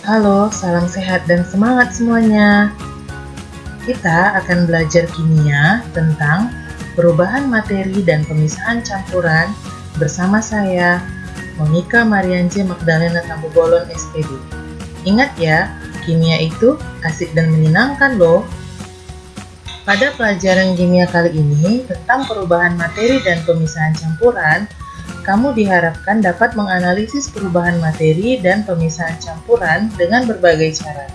Halo, salam sehat dan semangat semuanya. Kita akan belajar kimia tentang perubahan materi dan pemisahan campuran bersama saya, Monica Marianje Magdalena Tambubolon SPD. Ingat ya, kimia itu asik dan menyenangkan loh. Pada pelajaran kimia kali ini tentang perubahan materi dan pemisahan campuran, kamu diharapkan dapat menganalisis perubahan materi dan pemisahan campuran dengan berbagai cara.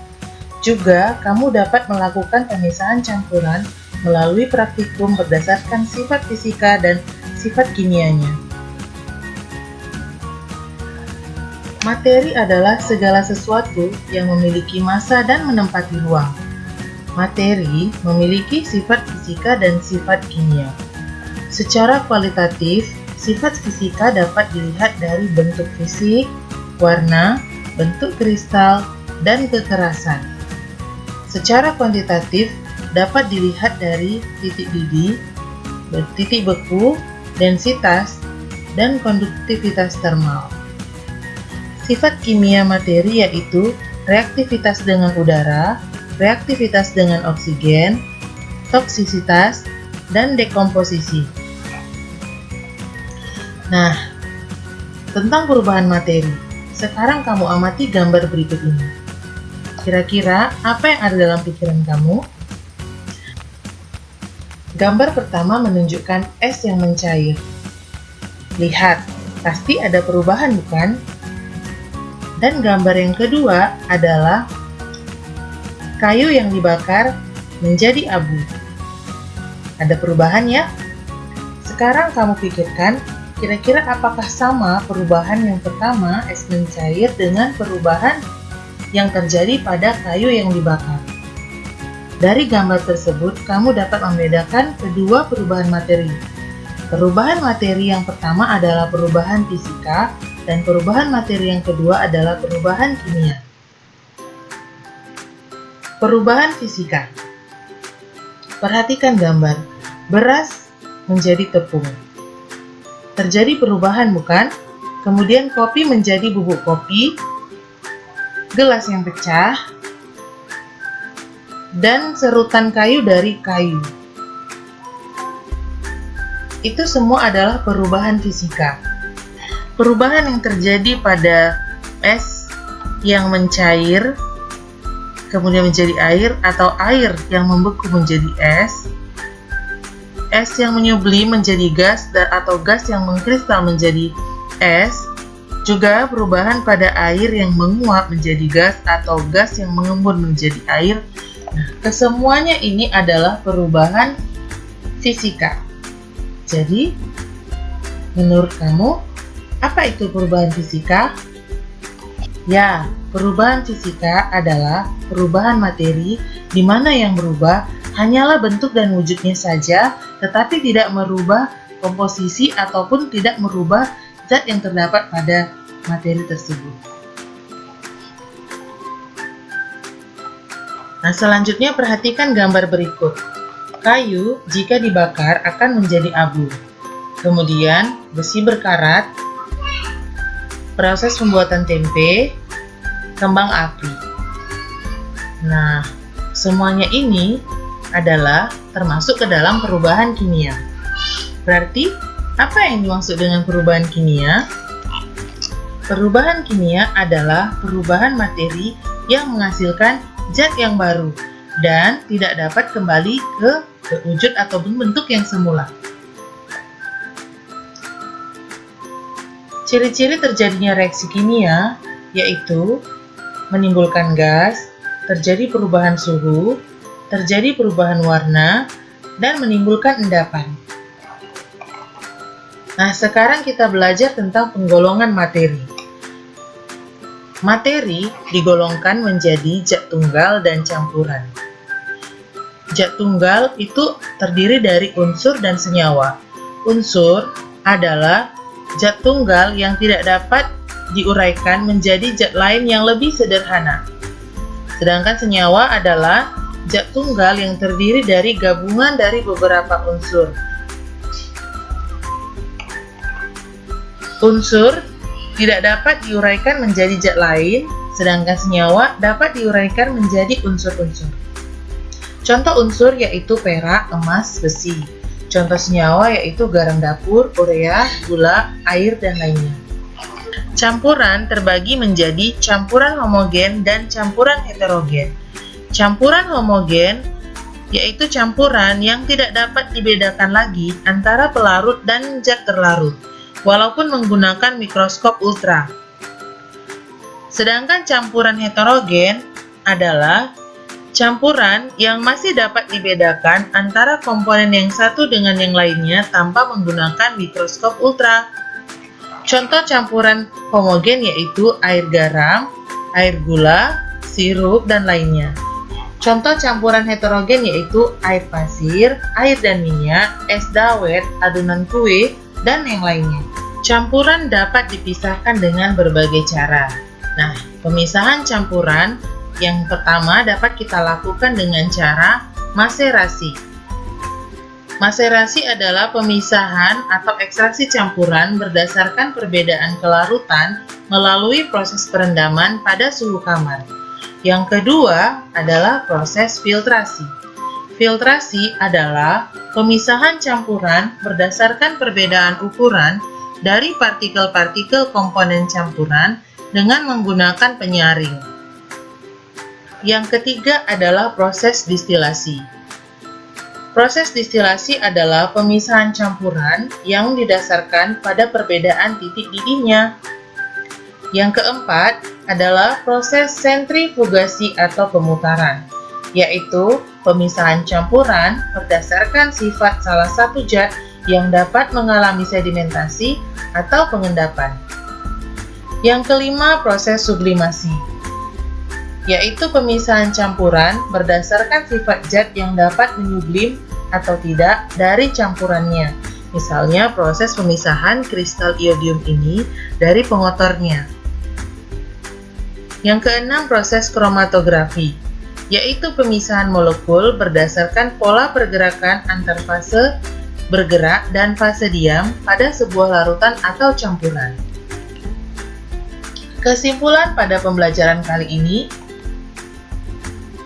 Juga, kamu dapat melakukan pemisahan campuran melalui praktikum berdasarkan sifat fisika dan sifat kimianya. Materi adalah segala sesuatu yang memiliki massa dan menempati ruang. Materi memiliki sifat fisika dan sifat kimia. Secara kualitatif, sifat fisika dapat dilihat dari bentuk fisik, warna, bentuk kristal, dan kekerasan. Secara kuantitatif dapat dilihat dari titik didih, titik beku, densitas, dan konduktivitas termal. Sifat kimia materi yaitu reaktivitas dengan udara, reaktivitas dengan oksigen, toksisitas, dan dekomposisi. Nah, tentang perubahan materi, sekarang kamu amati gambar berikut ini. Kira-kira apa yang ada dalam pikiran kamu? Gambar pertama menunjukkan es yang mencair. Lihat, pasti ada perubahan bukan? Dan gambar yang kedua adalah kayu yang dibakar menjadi abu. Ada perubahan ya? Sekarang kamu pikirkan, kira-kira apakah sama perubahan yang pertama, es mencair, dengan perubahan yang terjadi pada kayu yang dibakar? Dari gambar tersebut, kamu dapat membedakan kedua perubahan materi. Perubahan materi yang pertama adalah perubahan fisika, dan perubahan materi yang kedua adalah perubahan kimia. Perubahan fisika. Perhatikan gambar. Beras menjadi tepung. Terjadi perubahan bukan? Kemudian kopi menjadi bubuk kopi, gelas yang pecah, dan serutan kayu dari kayu. Itu semua adalah perubahan fisika. Perubahan yang terjadi pada es yang mencair, kemudian menjadi air, atau air yang membeku menjadi es yang menyublim menjadi gas, atau gas yang mengkristal menjadi es, juga perubahan pada air yang menguap menjadi gas atau gas yang mengembun menjadi air. Nah, kesemuanya ini adalah perubahan fisika. Jadi, menurut kamu, apa itu perubahan fisika? Ya, perubahan fisika adalah perubahan materi di mana yang berubah hanyalah bentuk dan wujudnya saja, tetapi tidak merubah komposisi ataupun tidak merubah zat yang terdapat pada materi tersebut. Nah, selanjutnya perhatikan gambar berikut. Kayu jika dibakar akan menjadi abu. Kemudian besi berkarat, proses pembuatan tempe, kembang api. Nah, semuanya ini adalah termasuk ke dalam perubahan kimia. Berarti, apa yang dimaksud dengan perubahan kimia? Perubahan kimia adalah perubahan materi yang menghasilkan zat yang baru dan tidak dapat kembali ke wujud atau bentuk yang semula. Ciri-ciri terjadinya reaksi kimia yaitu menimbulkan gas, terjadi perubahan suhu, terjadi perubahan warna, dan menimbulkan endapan. Nah, sekarang kita belajar tentang penggolongan materi. Materi digolongkan menjadi zat tunggal dan campuran. Zat tunggal itu terdiri dari unsur dan senyawa. Unsur adalah zat tunggal yang tidak dapat diuraikan menjadi zat lain yang lebih sederhana. Sedangkan senyawa adalah zat tunggal yang terdiri dari gabungan dari beberapa unsur. Unsur tidak dapat diuraikan menjadi zat lain sedangkan senyawa dapat diuraikan menjadi unsur-unsur. Contoh unsur yaitu perak, emas, besi. Contoh senyawa yaitu garam dapur, urea, gula, air, dan lainnya. Campuran terbagi menjadi campuran homogen dan campuran heterogen. Campuran homogen yaitu campuran yang tidak dapat dibedakan lagi antara pelarut dan zat terlarut, walaupun menggunakan mikroskop ultra. Sedangkan campuran heterogen adalah campuran yang masih dapat dibedakan antara komponen yang satu dengan yang lainnya tanpa menggunakan mikroskop ultra. Contoh campuran homogen yaitu air garam, air gula, sirup, dan lainnya. Contoh campuran heterogen yaitu air pasir, air dan minyak, es dawet, adonan kue, dan yang lainnya. Campuran dapat dipisahkan dengan berbagai cara. Nah, pemisahan campuran yang pertama dapat kita lakukan dengan cara maserasi. Maserasi adalah pemisahan atau ekstraksi campuran berdasarkan perbedaan kelarutan melalui proses perendaman pada suhu kamar. Yang kedua adalah proses filtrasi. Filtrasi adalah pemisahan campuran berdasarkan perbedaan ukuran dari partikel-partikel komponen campuran dengan menggunakan penyaring. Yang ketiga adalah proses distilasi. Proses distilasi adalah pemisahan campuran yang didasarkan pada perbedaan titik didihnya. Yang keempat adalah proses sentrifugasi atau pemutaran, yaitu pemisahan campuran berdasarkan sifat salah satu zat yang dapat mengalami sedimentasi atau pengendapan. Yang kelima, proses sublimasi, yaitu pemisahan campuran berdasarkan sifat zat yang dapat menyublim atau tidak dari campurannya. Misalnya proses pemisahan kristal iodium ini dari pengotornya. Yang keenam, proses kromatografi, yaitu pemisahan molekul berdasarkan pola pergerakan antar fase bergerak dan fase diam pada sebuah larutan atau campuran. Kesimpulan pada pembelajaran kali ini,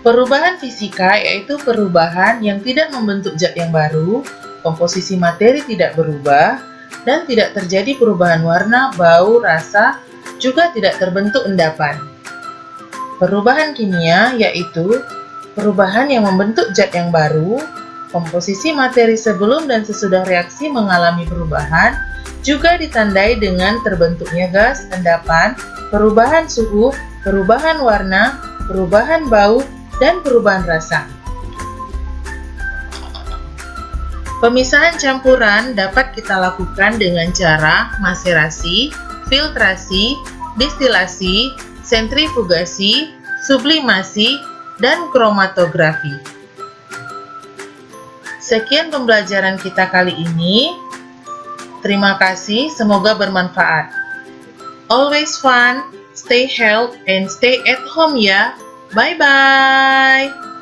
perubahan fisika yaitu perubahan yang tidak membentuk zat yang baru, komposisi materi tidak berubah, dan tidak terjadi perubahan warna, bau, rasa, juga tidak terbentuk endapan. Perubahan kimia yaitu perubahan yang membentuk zat yang baru, komposisi materi sebelum dan sesudah reaksi mengalami perubahan, juga ditandai dengan terbentuknya gas, endapan, perubahan suhu, perubahan warna, perubahan bau, dan perubahan rasa. Pemisahan campuran dapat kita lakukan dengan cara maserasi, filtrasi, distilasi, sentrifugasi, sublimasi, dan kromatografi. Sekian pembelajaran kita kali ini. Terima kasih, semoga bermanfaat. Always fun, stay healthy, and stay at home ya. Bye-bye.